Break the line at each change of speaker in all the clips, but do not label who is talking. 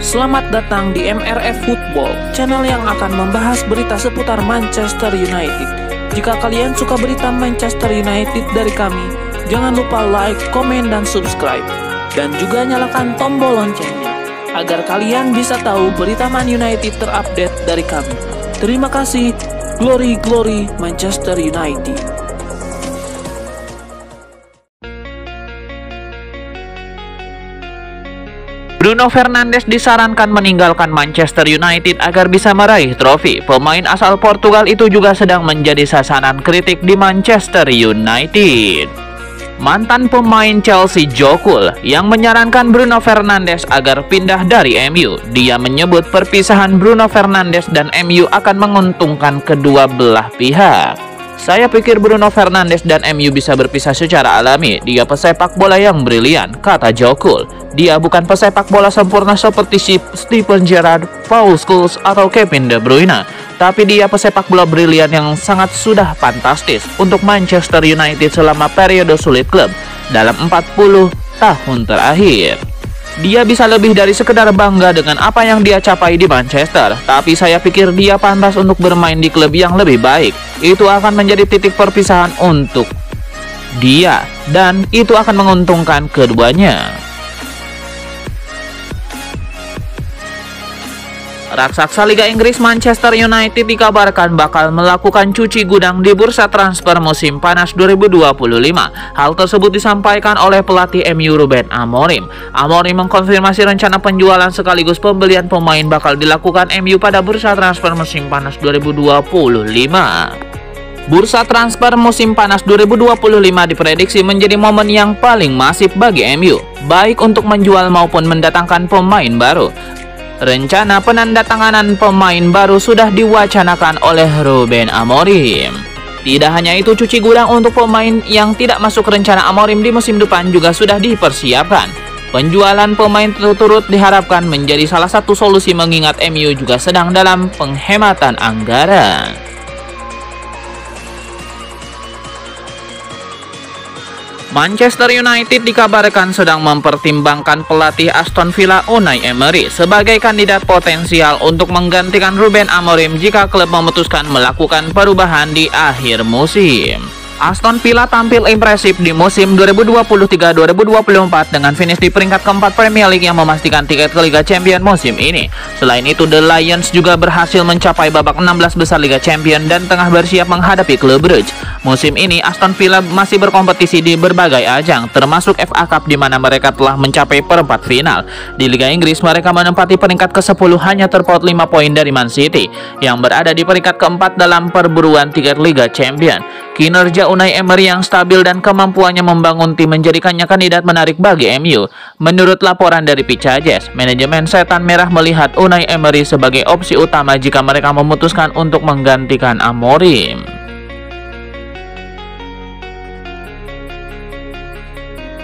Selamat datang di MRF Football, channel yang akan membahas berita seputar Manchester United. Jika kalian suka berita Manchester United dari kami, jangan lupa like, komen, dan subscribe. Dan juga nyalakan tombol loncengnya, agar kalian bisa tahu berita Man United terupdate dari kami. Terima kasih, Glory Glory Manchester United.
Bruno Fernandes disarankan meninggalkan Manchester United agar bisa meraih trofi. Pemain asal Portugal itu juga sedang menjadi sasaran kritik di Manchester United. Mantan pemain Chelsea Jokul yang menyarankan Bruno Fernandes agar pindah dari MU. Dia menyebut perpisahan Bruno Fernandes dan MU akan menguntungkan kedua belah pihak. Saya pikir Bruno Fernandes dan MU bisa berpisah secara alami. Dia pesepak bola yang brilian, kata Jokul. Dia bukan pesepak bola sempurna seperti Steven Gerrard, Paul Scholes, atau Kevin De Bruyne. Tapi dia pesepak bola brilian yang sangat sudah fantastis untuk Manchester United selama periode sulit klub dalam 40 tahun terakhir. Dia bisa lebih dari sekedar bangga dengan apa yang dia capai di Manchester. Tapi saya pikir dia pantas untuk bermain di klub yang lebih baik. Itu akan menjadi titik perpisahan untuk dia, dan itu akan menguntungkan keduanya. Raksasa Liga Inggris Manchester United dikabarkan bakal melakukan cuci gudang di bursa transfer musim panas 2025. Hal tersebut disampaikan oleh pelatih MU Ruben Amorim. Amorim mengkonfirmasi rencana penjualan sekaligus pembelian pemain bakal dilakukan MU pada bursa transfer musim panas 2025. Bursa transfer musim panas 2025 diprediksi menjadi momen yang paling masif bagi MU, baik untuk menjual maupun mendatangkan pemain baru. Rencana penandatanganan pemain baru sudah diwacanakan oleh Ruben Amorim. Tidak hanya itu, cuci gudang untuk pemain yang tidak masuk rencana Amorim di musim depan juga sudah dipersiapkan. Penjualan pemain turut diharapkan menjadi salah satu solusi mengingat MU juga sedang dalam penghematan anggaran. Manchester United dikabarkan sedang mempertimbangkan pelatih Aston Villa Unai Emery sebagai kandidat potensial untuk menggantikan Ruben Amorim jika klub memutuskan melakukan perubahan di akhir musim. Aston Villa tampil impresif di musim 2023-2024 dengan finish di peringkat keempat Premier League yang memastikan tiket ke Liga Champions musim ini. Selain itu, The Lions juga berhasil mencapai babak 16 besar Liga Champions dan tengah bersiap menghadapi klub Brugge. Musim ini, Aston Villa masih berkompetisi di berbagai ajang, termasuk FA Cup di mana mereka telah mencapai perempat final. Di Liga Inggris, mereka menempati peringkat ke-10 hanya terpaut 5 poin dari Man City, yang berada di peringkat keempat dalam perburuan tiket Liga Champions. Kinerja Unai Emery yang stabil dan kemampuannya membangun tim menjadikannya kandidat menarik bagi MU. Menurut laporan dari Pitchadges, manajemen Setan Merah melihat Unai Emery sebagai opsi utama jika mereka memutuskan untuk menggantikan Amorim.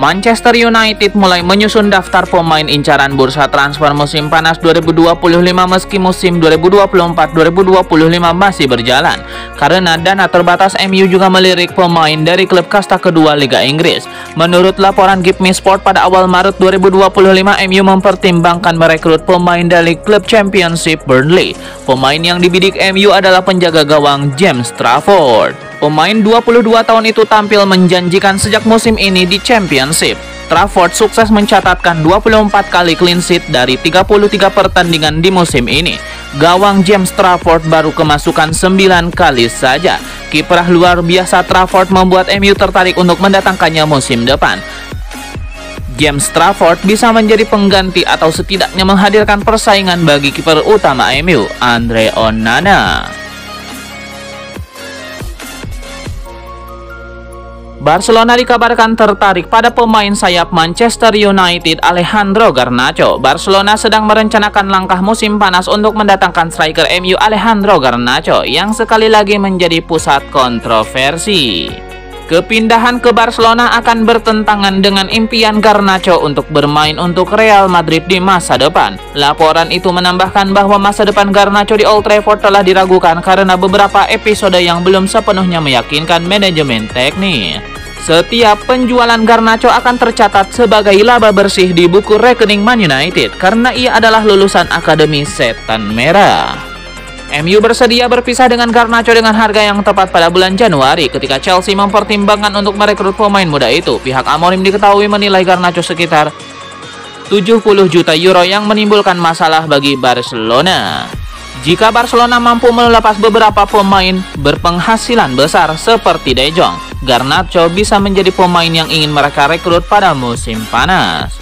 Manchester United mulai menyusun daftar pemain incaran bursa transfer musim panas 2025 meski musim 2024-2025 masih berjalan. Karena dana terbatas, MU juga melirik pemain dari klub kasta kedua Liga Inggris. Menurut laporan Give Me Sport, pada awal Maret 2025 MU mempertimbangkan merekrut pemain dari klub Championship Burnley. Pemain yang dibidik MU adalah penjaga gawang James Trafford. Pemain 22 tahun itu tampil menjanjikan sejak musim ini di Championship. Trafford sukses mencatatkan 24 kali clean sheet dari 33 pertandingan di musim ini. Gawang James Trafford baru kemasukan 9 kali saja. Kiprah luar biasa Trafford membuat MU tertarik untuk mendatangkannya musim depan. James Trafford bisa menjadi pengganti atau setidaknya menghadirkan persaingan bagi kiper utama MU, Andre Onana. Barcelona dikabarkan tertarik pada pemain sayap Manchester United Alejandro Garnacho. Barcelona sedang merencanakan langkah musim panas untuk mendatangkan striker MU Alejandro Garnacho yang sekali lagi menjadi pusat kontroversi. Kepindahan ke Barcelona akan bertentangan dengan impian Garnacho untuk bermain untuk Real Madrid di masa depan. Laporan itu menambahkan bahwa masa depan Garnacho di Old Trafford telah diragukan karena beberapa episode yang belum sepenuhnya meyakinkan manajemen teknis. Setiap penjualan Garnacho akan tercatat sebagai laba bersih di buku rekening Man United karena ia adalah lulusan Akademi Setan Merah. MU bersedia berpisah dengan Garnacho dengan harga yang tepat pada bulan Januari ketika Chelsea mempertimbangkan untuk merekrut pemain muda itu. Pihak Amorim diketahui menilai Garnacho sekitar 70 juta euro yang menimbulkan masalah bagi Barcelona. Jika Barcelona mampu melepas beberapa pemain berpenghasilan besar seperti De Jong, Garnacho bisa menjadi pemain yang ingin mereka rekrut pada musim panas.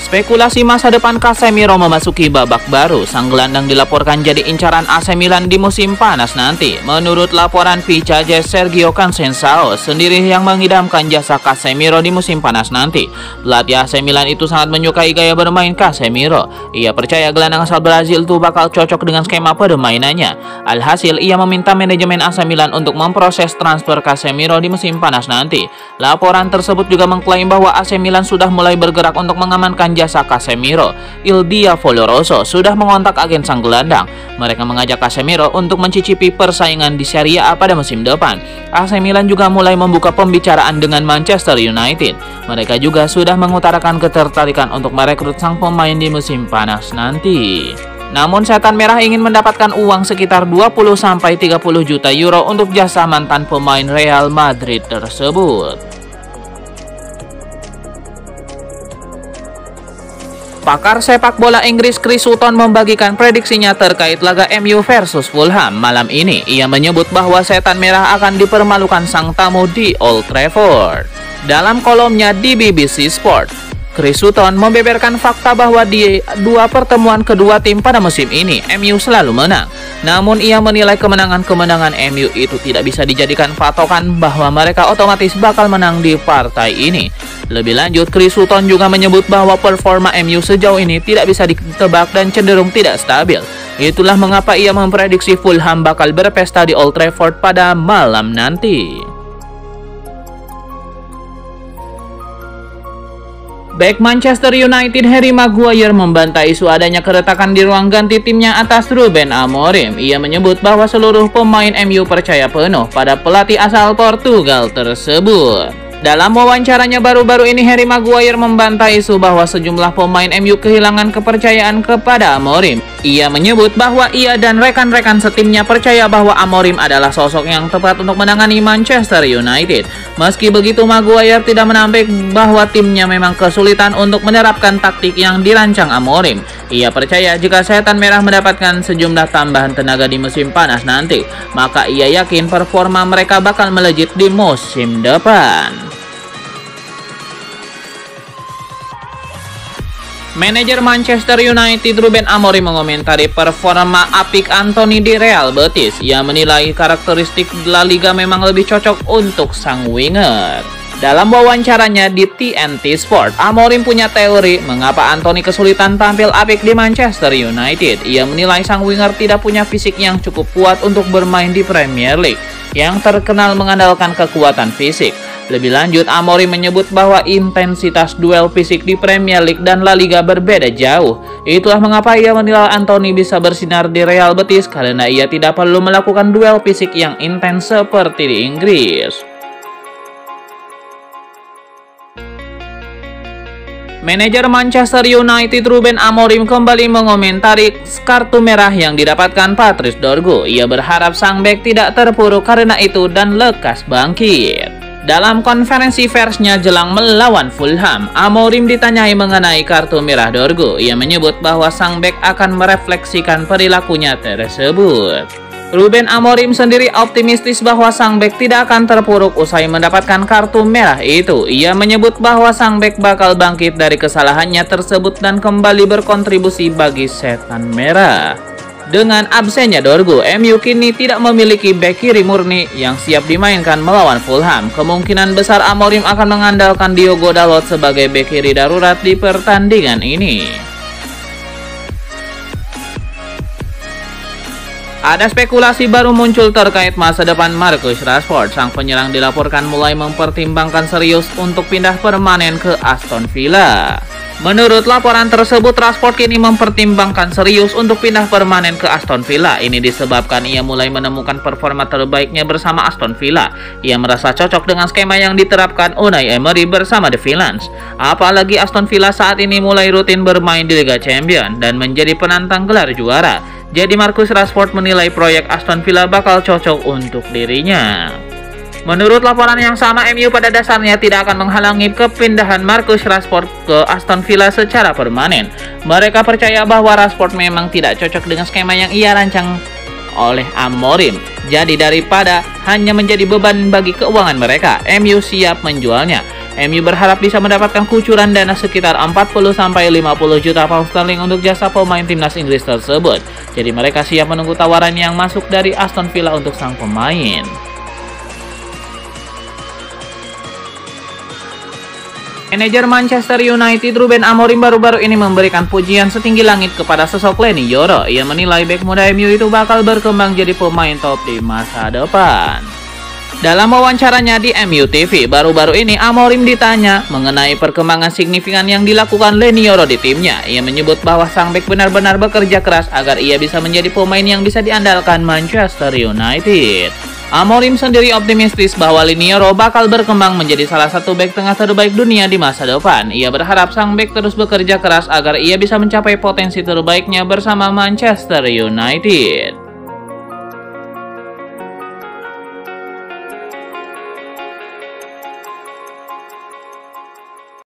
Spekulasi masa depan Casemiro memasuki babak baru. Sang gelandang dilaporkan jadi incaran AC Milan di musim panas nanti. Menurut laporan Vicaje, Sergio Conceição sendiri yang mengidamkan jasa Casemiro di musim panas nanti. Pelatih AC Milan itu sangat menyukai gaya bermain Casemiro. Ia percaya gelandang asal Brazil itu bakal cocok dengan skema permainannya. Alhasil, ia meminta manajemen AC Milan untuk memproses transfer Casemiro di musim panas nanti. Laporan tersebut juga mengklaim bahwa AC Milan sudah mulai bergerak untuk mengamankan jasa Casemiro. Il Diavolo Rosso sudah mengontak agen sang gelandang. Mereka mengajak Casemiro untuk mencicipi persaingan di Serie A pada musim depan. AC Milan juga mulai membuka pembicaraan dengan Manchester United. Mereka juga sudah mengutarakan ketertarikan untuk merekrut sang pemain di musim panas nanti. Namun Setan Merah ingin mendapatkan uang sekitar 20-30 juta euro untuk jasa mantan pemain Real Madrid tersebut. Pakar sepak bola Inggris Chris Sutton membagikan prediksinya terkait laga MU versus Fulham malam ini. Ia menyebut bahwa Setan Merah akan dipermalukan sang tamu di Old Trafford. Dalam kolomnya di BBC Sport, Chris Sutton membeberkan fakta bahwa di dua pertemuan kedua tim pada musim ini, MU selalu menang. Namun ia menilai kemenangan-kemenangan MU itu tidak bisa dijadikan patokan bahwa mereka otomatis bakal menang di partai ini. Lebih lanjut, Chris Sutton juga menyebut bahwa performa MU sejauh ini tidak bisa ditebak dan cenderung tidak stabil. Itulah mengapa ia memprediksi Fulham bakal berpesta di Old Trafford pada malam nanti. Bek Manchester United Harry Maguire membantah isu adanya keretakan di ruang ganti timnya atas Ruben Amorim. Ia menyebut bahwa seluruh pemain MU percaya penuh pada pelatih asal Portugal tersebut. Dalam wawancaranya baru-baru ini, Harry Maguire membantah isu bahwa sejumlah pemain MU kehilangan kepercayaan kepada Amorim. Ia menyebut bahwa ia dan rekan-rekan setimnya percaya bahwa Amorim adalah sosok yang tepat untuk menangani Manchester United. Meski begitu, Maguire tidak menampik bahwa timnya memang kesulitan untuk menerapkan taktik yang dirancang Amorim. Ia percaya jika Setan Merah mendapatkan sejumlah tambahan tenaga di musim panas nanti, maka ia yakin performa mereka bakal melejit di musim depan. Manajer Manchester United Ruben Amorim mengomentari performa apik Anthony di Real Betis. Ia menilai karakteristik La Liga memang lebih cocok untuk sang winger. Dalam wawancaranya di TNT Sport, Amorim punya teori mengapa Anthony kesulitan tampil apik di Manchester United. Ia menilai sang winger tidak punya fisik yang cukup kuat untuk bermain di Premier League, yang terkenal mengandalkan kekuatan fisik. Lebih lanjut, Amorim menyebut bahwa intensitas duel fisik di Premier League dan La Liga berbeda jauh. Itulah mengapa ia menilai Anthony bisa bersinar di Real Betis karena ia tidak perlu melakukan duel fisik yang intens seperti di Inggris. Manajer Manchester United Ruben Amorim kembali mengomentari kartu merah yang didapatkan Patrice Dorgu. Ia berharap sang bek tidak terpuruk karena itu dan lekas bangkit. Dalam konferensi persnya jelang melawan Fulham, Amorim ditanyai mengenai kartu merah Dorgu. Ia menyebut bahwa sang bek akan merefleksikan perilakunya tersebut. Ruben Amorim sendiri optimistis bahwa sang bek tidak akan terpuruk usai mendapatkan kartu merah itu. Ia menyebut bahwa sang bek bakal bangkit dari kesalahannya tersebut dan kembali berkontribusi bagi Setan Merah. Dengan absennya Dorgu, MU kini tidak memiliki bek kiri murni yang siap dimainkan melawan Fulham. Kemungkinan besar Amorim akan mengandalkan Diogo Dalot sebagai bek kiri darurat di pertandingan ini. Ada spekulasi baru muncul terkait masa depan Marcus Rashford. Sang penyerang dilaporkan mulai mempertimbangkan serius untuk pindah permanen ke Aston Villa. Menurut laporan tersebut, Rashford kini mempertimbangkan serius untuk pindah permanen ke Aston Villa. Ini disebabkan ia mulai menemukan performa terbaiknya bersama Aston Villa. Ia merasa cocok dengan skema yang diterapkan Unai Emery bersama The Villains. Apalagi Aston Villa saat ini mulai rutin bermain di Liga Champions dan menjadi penantang gelar juara. Jadi Marcus Rashford menilai proyek Aston Villa bakal cocok untuk dirinya. Menurut laporan yang sama, MU pada dasarnya tidak akan menghalangi kepindahan Marcus Rashford ke Aston Villa secara permanen. Mereka percaya bahwa Rashford memang tidak cocok dengan skema yang ia rancang oleh Amorim. Jadi daripada hanya menjadi beban bagi keuangan mereka, MU siap menjualnya. MU berharap bisa mendapatkan kucuran dana sekitar 40-50 juta pound sterling untuk jasa pemain timnas Inggris tersebut. Jadi mereka siap menunggu tawaran yang masuk dari Aston Villa untuk sang pemain. Manajer Manchester United Ruben Amorim baru-baru ini memberikan pujian setinggi langit kepada sosok Leny Yoro. Ia menilai bek muda MU itu bakal berkembang jadi pemain top di masa depan. Dalam wawancaranya di MU TV, baru-baru ini Amorim ditanya mengenai perkembangan signifikan yang dilakukan Leny Yoro di timnya. Ia menyebut bahwa sang bek benar-benar bekerja keras agar ia bisa menjadi pemain yang bisa diandalkan Manchester United. Amorim sendiri optimistis bahwa Leny Yoro bakal berkembang menjadi salah satu bek tengah terbaik dunia di masa depan. Ia berharap sang bek terus bekerja keras agar ia bisa mencapai potensi terbaiknya bersama Manchester United.